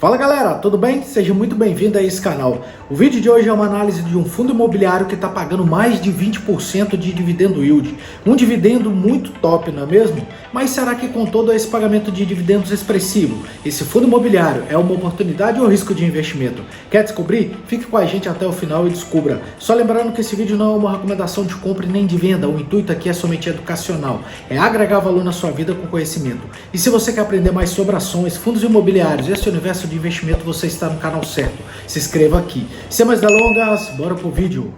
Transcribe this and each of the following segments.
Fala galera, tudo bem? Seja muito bem-vindo a esse canal. O vídeo de hoje é uma análise de um fundo imobiliário que está pagando mais de 20% de dividendo yield. Um dividendo muito top, não é mesmo? Mas será que com todo esse pagamento de dividendos expressivo, esse fundo imobiliário é uma oportunidade ou risco de investimento? Quer descobrir? Fique com a gente até o final e descubra. Só lembrando que esse vídeo não é uma recomendação de compra nem de venda, o intuito aqui é somente educacional, é agregar valor na sua vida com conhecimento. E se você quer aprender mais sobre ações, fundos imobiliários, esse universo de investimento, você está no canal certo. Se inscreva aqui. Sem mais delongas, bora pro vídeo.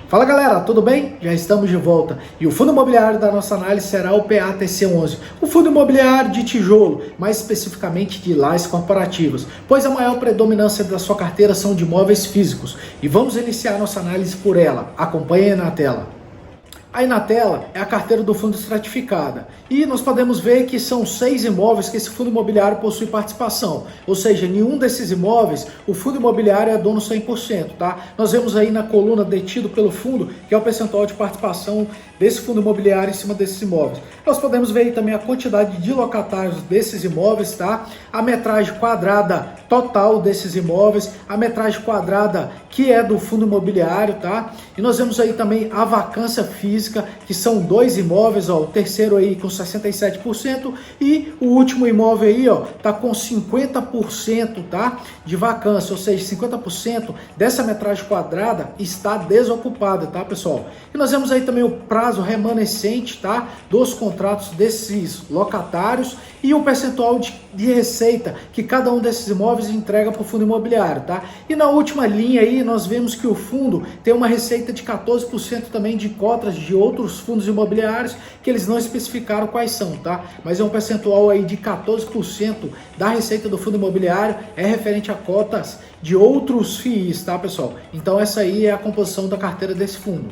Fala galera, tudo bem? Já estamos de volta. E o fundo imobiliário da nossa análise será o PATC11, o fundo imobiliário de tijolo, mais especificamente de lajes corporativas, pois a maior predominância da sua carteira são de imóveis físicos. E vamos iniciar nossa análise por ela. Acompanhe aí na tela. Aí na tela é a carteira do fundo estratificada e nós podemos ver que são 6 imóveis que esse fundo imobiliário possui participação, ou seja, nenhum desses imóveis o fundo imobiliário é dono 100%, tá? Nós vemos aí na coluna detido pelo fundo, que é o percentual de participação desse fundo imobiliário em cima desses imóveis. Nós podemos ver aí também a quantidade de locatários desses imóveis, tá? A metragem quadrada total desses imóveis, a metragem quadrada que é do fundo imobiliário, tá? E nós vemos aí também a vacância física, que são 2 imóveis, ó, o terceiro aí com 67% e o último imóvel aí, ó, tá com 50%, tá? De vacância, ou seja, 50% dessa metragem quadrada está desocupada, tá, pessoal? E nós vemos aí também o prazo remanescente, tá? Dos contratos desses locatários e o percentual de receita que cada um desses imóveis entrega para o fundo imobiliário, tá? E na última linha aí nós vemos que o fundo tem uma receita de 14% também de cotas de outros fundos imobiliários que eles não especificaram quais são, tá? Mas é um percentual aí de 14% da receita do fundo imobiliário é referente a cotas de outros FIIs, tá, pessoal? Então essa aí é a composição da carteira desse fundo.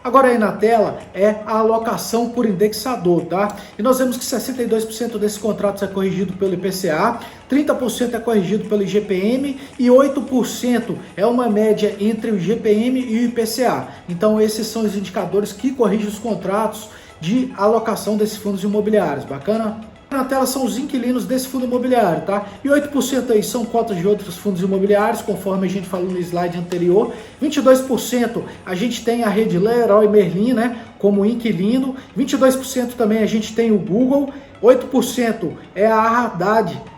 Agora aí na tela é a alocação por indexador, tá? E nós vemos que 62% desses contratos é corrigido pelo IPCA, 30% é corrigido pelo IGPM e 8% é uma média entre o IGPM e o IPCA. Então esses são os indicadores que corrigem os contratos de alocação desses fundos imobiliários. Bacana? Na tela são os inquilinos desse fundo imobiliário, tá? E 8% aí são cotas de outros fundos imobiliários, conforme a gente falou no slide anterior. 22% a gente tem a rede Leroy Merlin, né, como inquilino. 22% também a gente tem o Google. 8% é a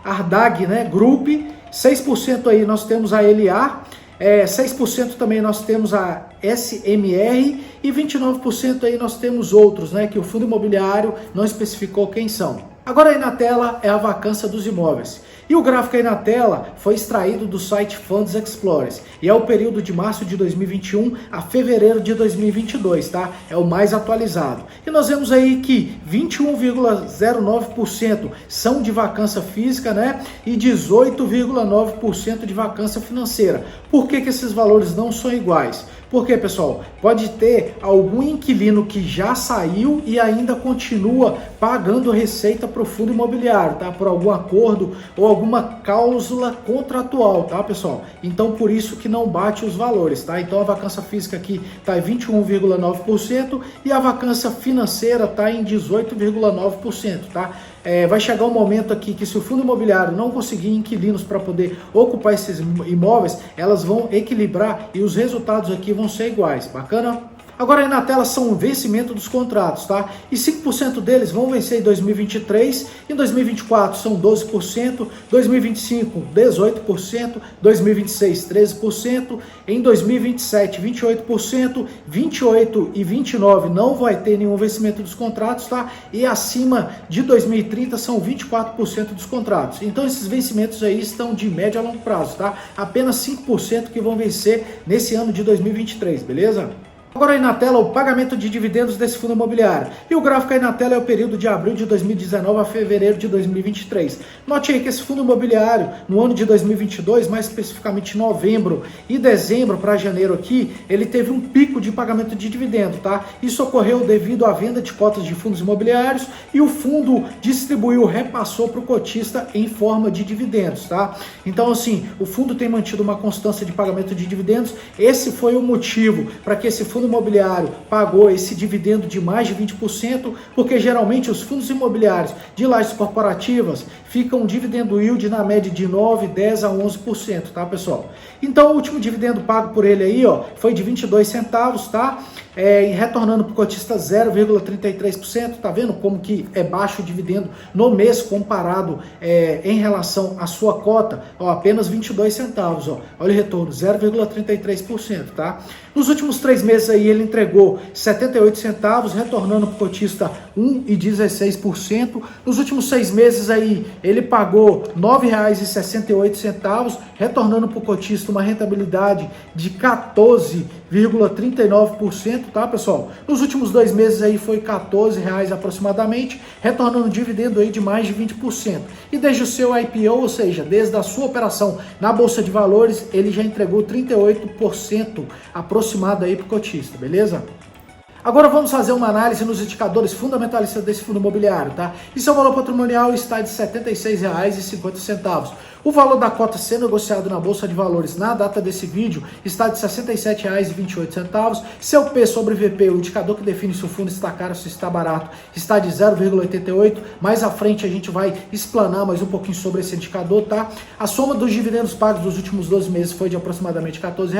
Ardagh, né, Group. 6% aí nós temos a LA. 6% também nós temos a SMR e 29% aí nós temos outros, né, que o fundo imobiliário não especificou quem são. Agora aí na tela é a vacância dos imóveis. E o gráfico aí na tela foi extraído do site Funds Explorers. E é o período de março de 2021 a fevereiro de 2022, tá? É o mais atualizado. E nós vemos aí que 21,09% são de vacância física, né? E 18,9% de vacância financeira. Por que esses valores não são iguais? Porque, pessoal, pode ter algum inquilino que já saiu e ainda continua pagando receita para o fundo imobiliário, tá? Por algum acordo ou alguma cláusula contratual, tá, pessoal? Então, por isso que não bate os valores, tá? Então, a vacância física aqui está em 21,9% e a vacância financeira está em 18,9%, tá? Vai chegar um momento aqui que se o fundo imobiliário não conseguir inquilinos para poder ocupar esses imóveis, elas vão equilibrar e os resultados aqui vão ser iguais. Bacana? Agora aí na tela são o vencimento dos contratos, tá? E 5% deles vão vencer em 2023, em 2024 são 12%, 2025 18%, 2026 13%, em 2027 28%, 28 e 29 não vai ter nenhum vencimento dos contratos, tá? E acima de 2030 são 24% dos contratos. Então esses vencimentos aí estão de médio a longo prazo, tá? Apenas 5% que vão vencer nesse ano de 2023, beleza? Agora aí na tela o pagamento de dividendos desse fundo imobiliário. E o gráfico aí na tela é o período de abril de 2019 a fevereiro de 2023. Note aí que esse fundo imobiliário, no ano de 2022, mais especificamente novembro e dezembro para janeiro aqui, ele teve um pico de pagamento de dividendo, tá? Isso ocorreu devido à venda de cotas de fundos imobiliários e o fundo repassou para o cotista em forma de dividendos, tá? Então assim, o fundo tem mantido uma constância de pagamento de dividendos. Esse foi o motivo para que esse fundo fundo imobiliário pagou esse dividendo de mais de 20%, porque geralmente os fundos imobiliários de lajes corporativas ficam um dividendo yield na média de 9, 10 a 11%, tá, pessoal? Então o último dividendo pago por ele aí, ó, foi de 22 centavos, tá? Retornando para o cotista 0,33%, tá vendo como que é baixo o dividendo no mês comparado em relação à sua cota, ó, apenas 22 centavos, ó, olha o retorno, 0,33%, tá? Nos últimos 3 meses aí ele entregou 78 centavos, retornando para o cotista 1,16%. Nos últimos 6 meses aí ele pagou R$ 9,68, retornando para o cotista uma rentabilidade de 14,39%, tá, pessoal? Nos últimos 2 meses aí foi R$ 14 aproximadamente, retornando um dividendo aí de mais de 20%. E desde o seu IPO, ou seja, desde a sua operação na Bolsa de Valores, ele já entregou 38% aproximado aí para o cotista, beleza? Agora vamos fazer uma análise nos indicadores fundamentalistas desse fundo imobiliário, tá? E seu valor patrimonial está de R$ 76,50. O valor da cota sendo negociado na Bolsa de Valores na data desse vídeo está de R$ 67,28. Seu P sobre VP, o indicador que define se o fundo está caro ou se está barato, está de 0,88. Mais à frente a gente vai explanar mais um pouquinho sobre esse indicador, tá? A soma dos dividendos pagos dos últimos 12 meses foi de aproximadamente R$ 14,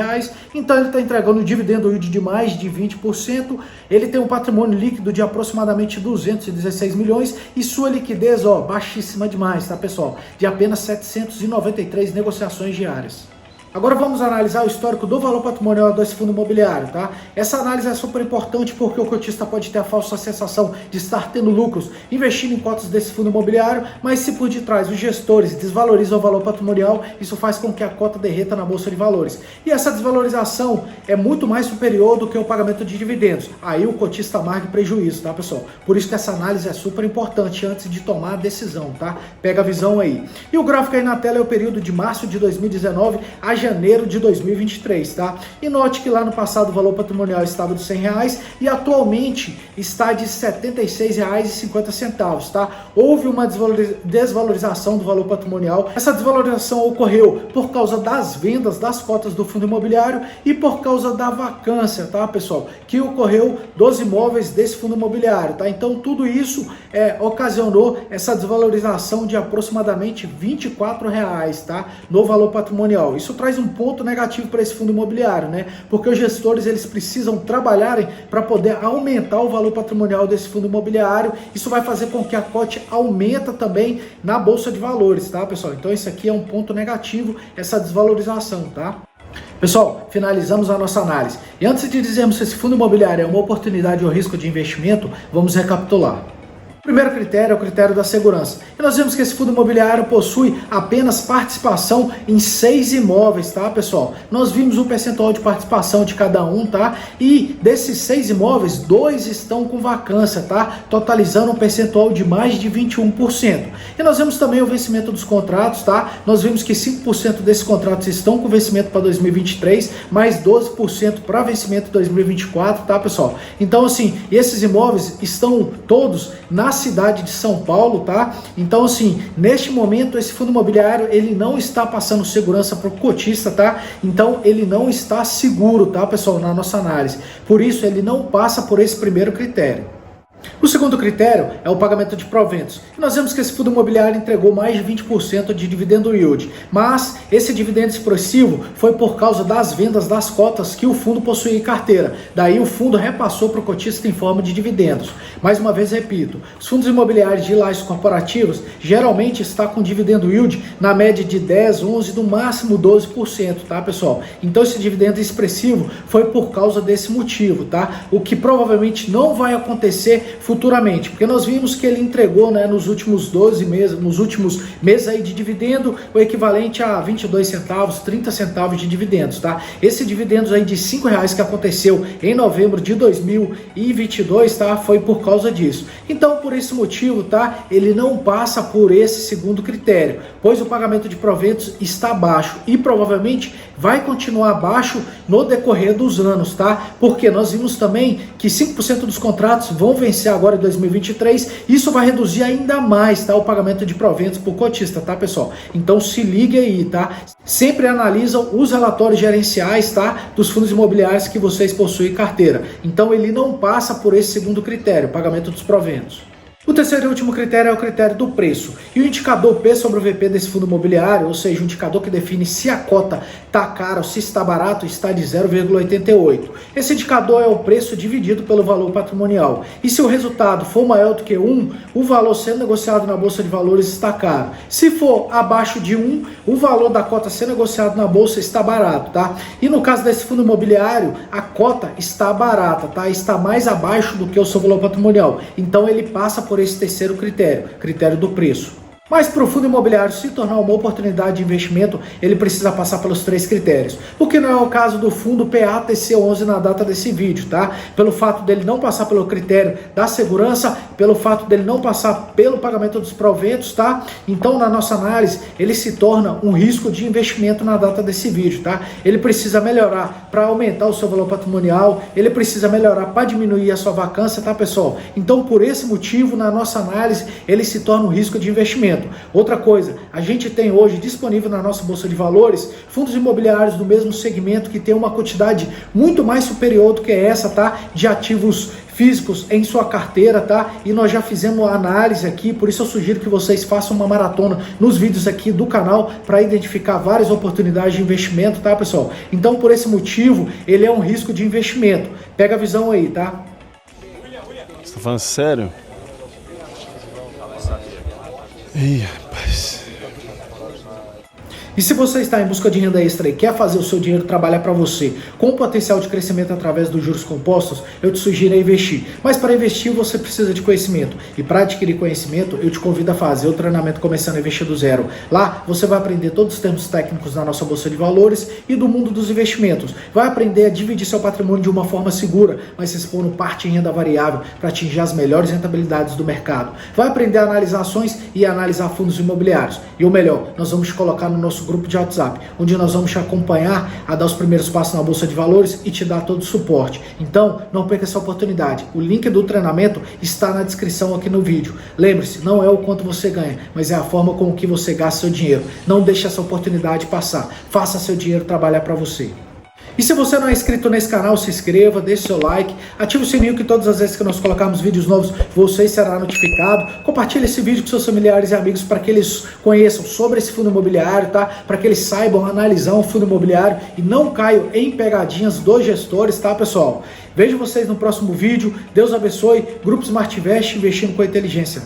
então ele está entregando um dividendo yield de mais de 20%. Ele tem um patrimônio líquido de aproximadamente 216 milhões e sua liquidez, ó, baixíssima demais, tá, pessoal? De apenas 793 negociações diárias. Agora vamos analisar o histórico do valor patrimonial desse fundo imobiliário, tá? Essa análise é super importante porque o cotista pode ter a falsa sensação de estar tendo lucros investindo em cotas desse fundo imobiliário, mas se por detrás os gestores desvalorizam o valor patrimonial, isso faz com que a cota derreta na Bolsa de Valores. E essa desvalorização é muito mais superior do que o pagamento de dividendos. Aí o cotista marca prejuízo, tá, pessoal? Por isso que essa análise é super importante antes de tomar a decisão, tá? Pega a visão aí. E o gráfico aí na tela é o período de março de 2019 a janeiro de 2023, tá? E note que lá no passado o valor patrimonial estava de R$100 e atualmente está de R$ 76,50, tá? Houve uma desvalorização do valor patrimonial. Essa desvalorização ocorreu por causa das vendas das cotas do fundo imobiliário e por causa da vacância, tá, pessoal? Que ocorreu dos imóveis desse fundo imobiliário, tá? Então tudo isso ocasionou essa desvalorização de aproximadamente R$24, tá? No valor patrimonial. Isso traz um ponto negativo para esse fundo imobiliário, né? Porque os gestores eles precisam trabalharem para poder aumentar o valor patrimonial desse fundo imobiliário. Isso vai fazer com que a cota aumenta também na Bolsa de Valores, tá, pessoal? Então isso aqui é um ponto negativo, essa desvalorização, tá? Pessoal, finalizamos a nossa análise. E antes de dizermos se esse fundo imobiliário é uma oportunidade ou risco de investimento, vamos recapitular. O primeiro critério é o critério da segurança. E nós vemos que esse fundo imobiliário possui apenas participação em 6 imóveis, tá, pessoal? Nós vimos o percentual de participação de cada um, tá? E desses 6 imóveis, 2 estão com vacância, tá? Totalizando um percentual de mais de 21%. E nós vemos também o vencimento dos contratos, tá? Nós vimos que 5% desses contratos estão com vencimento para 2023, mais 12% para vencimento 2024, tá, pessoal? Então, assim, esses imóveis estão todos na cidade de São Paulo, tá? Então, assim, neste momento, esse fundo imobiliário, ele não está passando segurança para o cotista, tá? Então, ele não está seguro, tá, pessoal, na nossa análise. Por isso, ele não passa por esse primeiro critério. O segundo critério é o pagamento de proventos. Nós vemos que esse fundo imobiliário entregou mais de 20% de dividendo yield, mas esse dividendo expressivo foi por causa das vendas das cotas que o fundo possuía em carteira. Daí o fundo repassou para o cotista em forma de dividendos. Mais uma vez repito, os fundos imobiliários de lajes corporativos geralmente está com dividendo yield na média de 10, 11, no máximo 12%, tá, pessoal? Então esse dividendo expressivo foi por causa desse motivo, tá? O que provavelmente não vai acontecer futuramente, porque nós vimos que ele entregou, né, nos últimos 12 meses, nos últimos meses aí de dividendo, o equivalente a 22 centavos, 30 centavos de dividendos, tá? Esse dividendos aí de R$5 que aconteceu em novembro de 2022, tá? Foi por causa disso. Então, por esse motivo, tá? Ele não passa por esse segundo critério, pois o pagamento de proventos está baixo e provavelmente vai continuar baixo no decorrer dos anos, tá? Porque nós vimos também que 5% dos contratos vão vencer iniciar agora em 2023, isso vai reduzir ainda mais, tá, o pagamento de proventos por cotista, tá, pessoal? Então se ligue aí, tá? Sempre analisam os relatórios gerenciais, tá, dos fundos imobiliários que vocês possuem carteira. Então ele não passa por esse segundo critério, pagamento dos proventos. O terceiro e último critério é o critério do preço. E o indicador P sobre o VP desse fundo imobiliário, ou seja, o indicador que define se a cota está cara ou se está barato, está de 0,88. Esse indicador é o preço dividido pelo valor patrimonial. E se o resultado for maior do que 1, o valor sendo negociado na Bolsa de Valores está caro. Se for abaixo de 1, o valor da cota sendo negociado na Bolsa está barato, tá? E no caso desse fundo imobiliário, a cota está barata, tá? Está mais abaixo do que o seu valor patrimonial. Então ele passa por esse terceiro critério, critério do preço. Mas para o fundo imobiliário se tornar uma oportunidade de investimento, ele precisa passar pelos 3 critérios. O que não é o caso do fundo PATC11 na data desse vídeo, tá? Pelo fato dele não passar pelo critério da segurança, pelo fato dele não passar pelo pagamento dos proventos, tá? Então, na nossa análise, ele se torna um risco de investimento na data desse vídeo, tá? Ele precisa melhorar para aumentar o seu valor patrimonial, ele precisa melhorar para diminuir a sua vacância, tá, pessoal? Então, por esse motivo, na nossa análise, ele se torna um risco de investimento. Outra coisa, a gente tem hoje disponível na nossa Bolsa de Valores fundos imobiliários do mesmo segmento que tem uma quantidade muito mais superior do que essa, tá? De ativos físicos em sua carteira, tá? E nós já fizemos a análise aqui, por isso eu sugiro que vocês façam uma maratona nos vídeos aqui do canal para identificar várias oportunidades de investimento, tá, pessoal? Então, por esse motivo, ele é um risco de investimento. Pega a visão aí, tá? Você tá falando sério? Ih, rapaz. E se você está em busca de renda extra e quer fazer o seu dinheiro trabalhar para você com potencial de crescimento através dos juros compostos, eu te sugiro investir. Mas para investir você precisa de conhecimento. E para adquirir conhecimento, eu te convido a fazer o treinamento Começando a Investir do Zero. Lá você vai aprender todos os termos técnicos da nossa Bolsa de Valores e do mundo dos investimentos. Vai aprender a dividir seu patrimônio de uma forma segura, mas se expondo parte em renda variável para atingir as melhores rentabilidades do mercado. Vai aprender a analisar ações e a analisar fundos imobiliários. E o melhor, nós vamos te colocar no nosso grupo de WhatsApp, onde nós vamos te acompanhar a dar os primeiros passos na Bolsa de Valores e te dar todo o suporte. Então, não perca essa oportunidade. O link do treinamento está na descrição aqui no vídeo. Lembre-se, não é o quanto você ganha, mas é a forma com que você gasta seu dinheiro. Não deixe essa oportunidade passar. Faça seu dinheiro trabalhar para você. E se você não é inscrito nesse canal, se inscreva, deixe seu like, ative o sininho que todas as vezes que nós colocarmos vídeos novos, você será notificado. Compartilhe esse vídeo com seus familiares e amigos para que eles conheçam sobre esse fundo imobiliário, tá? Para que eles saibam analisar um fundo imobiliário e não caiam em pegadinhas dos gestores, tá, pessoal? Vejo vocês no próximo vídeo. Deus abençoe. Grupo Smart Invest, investindo com inteligência.